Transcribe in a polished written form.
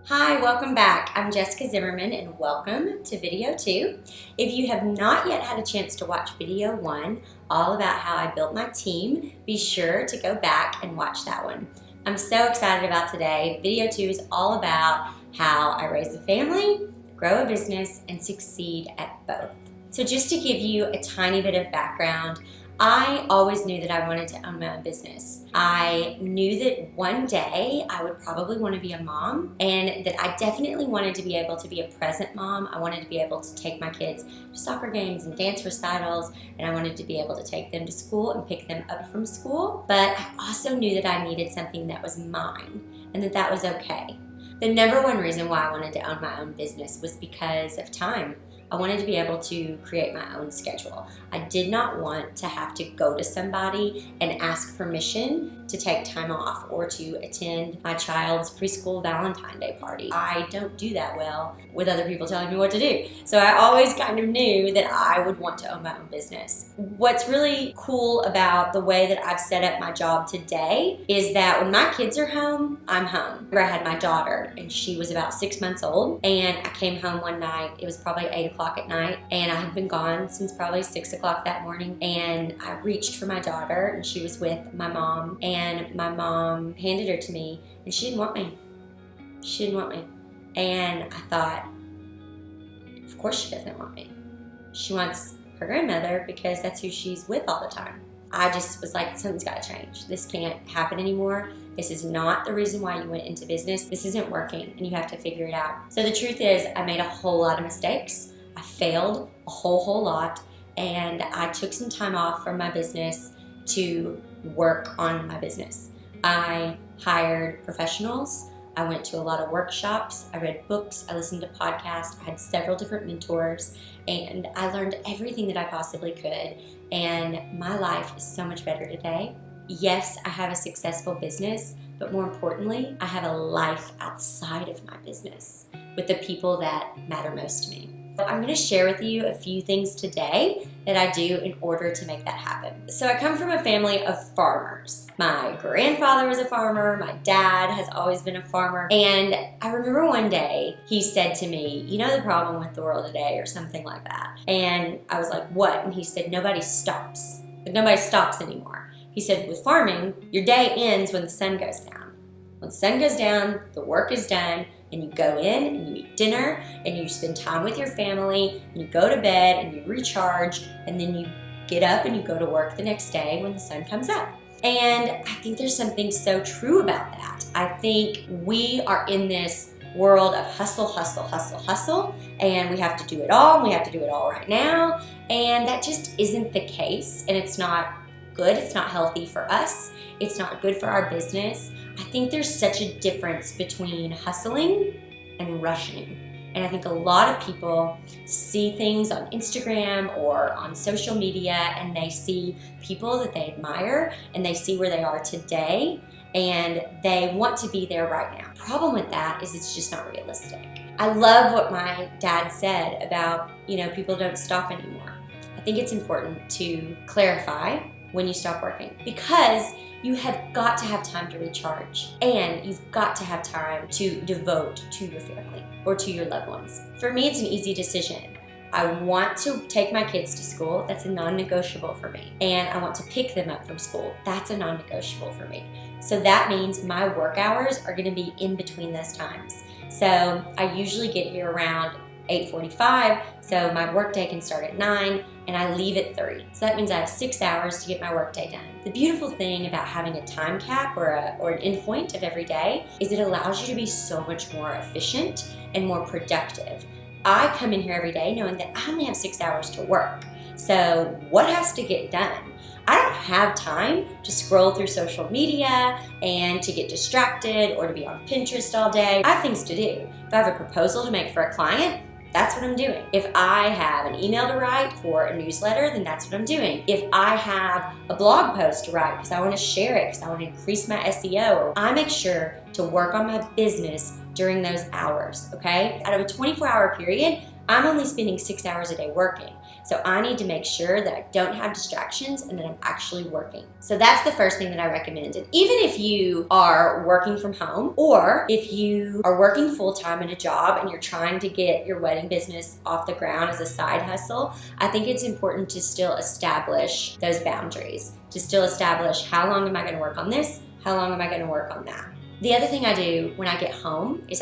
Hi, welcome back. I'm Jessica Zimmerman and welcome to video 2. If you have not yet had a chance to watch video 1, all about how I built my team, be sure to go back and watch that one. I'm so excited about today. Video 2 is all about how I raise a family, grow a business, and succeed at both. So just to give you a tiny bit of background, I always knew that I wanted to own my own business. I knew that one day I would probably want to be a mom, and that I definitely wanted to be able to be a present mom. I wanted to be able to take my kids to soccer games and dance recitals, and I wanted to be able to take them to school and pick them up from school. But I also knew that I needed something that was mine and that that was okay. The number one reason why I wanted to own my own business was because of time. I wanted to be able to create my own schedule. I did not want to have to go to somebody and ask permission to take time off or to attend my child's preschool Valentine's Day party. I don't do that well with other people telling me what to do. So I always kind of knew that I would want to own my own business. What's really cool about the way that I've set up my job today is that when my kids are home, I'm home. I had my daughter and she was about 6 months old, and I came home one night, it was probably 8 o'clock at night, and I had been gone since probably 6 o'clock that morning, and I reached for my daughter and she was with my mom, and my mom handed her to me and she didn't want me. She didn't want me. And I thought, of course she doesn't want me. She wants her grandmother because that's who she's with all the time. I just was like, something's got to change. This can't happen anymore. This is not the reason why you went into business. This isn't working and you have to figure it out. So the truth is, I made a whole lot of mistakes. I failed a whole lot, and I took some time off from my business to work on my business. I hired professionals. I went to a lot of workshops. I read books. I listened to podcasts. I had several different mentors, and I learned everything that I possibly could. And my life is so much better today. Yes, I have a successful business, but more importantly, I have a life outside of my business with the people that matter most to me. I'm going to share with you a few things today that I do in order to make that happen. So I come from a family of farmers. My grandfather was a farmer. My dad has always been a farmer. And I remember one day he said to me, "You know the problem with the world today," or something like that. And I was like, "What?" And he said, "Nobody stops. Like, nobody stops anymore." He said, "With farming, your day ends when the sun goes down. When the sun goes down, the work is done, and you go in and you eat dinner and you spend time with your family and you go to bed and you recharge, and then you get up and you go to work the next day when the sun comes up." And I think there's something so true about that. I think we are in this world of hustle, hustle, hustle, hustle, and we have to do it all, and we have to do it all right now, and that just isn't the case, and it's not good. It's not healthy for us. It's not good for our business. I think there's such a difference between hustling and rushing. And I think a lot of people see things on Instagram or on social media, and they see people that they admire and they see where they are today, and they want to be there right now. The problem with that is it's just not realistic. I love what my dad said about, people don't stop anymore. I think it's important to clarify when you stop working, because you have got to have time to recharge, and you've got to have time to devote to your family or to your loved ones. For me, it's an easy decision. I want to take my kids to school. That's a non-negotiable for me. And I want to pick them up from school. That's a non-negotiable for me. So that means my work hours are going to be in between those times. So I usually get here around 8:45, so my workday can start at 9, and I leave at 3. So that means I have 6 hours to get my workday done. The beautiful thing about having a time cap or an endpoint of every day is it allows you to be so much more efficient and more productive. I come in here every day knowing that I only have 6 hours to work. So what has to get done? I don't have time to scroll through social media and to get distracted or to be on Pinterest all day. I have things to do. If I have a proposal to make for a client, that's what I'm doing. If I have an email to write for a newsletter, then that's what I'm doing. If I have a blog post to write because I want to share it, because I want to increase my SEO, I make sure to work on my business during those hours, okay? Out of a 24-hour period, I'm only spending 6 hours a day working. So I need to make sure that I don't have distractions and that I'm actually working. So that's the first thing that I recommend. And even if you are working from home, or if you are working full-time in a job and you're trying to get your wedding business off the ground as a side hustle, I think it's important to still establish those boundaries, to still establish how long am I going to work on this, how long am I going to work on that. The other thing I do when I get home is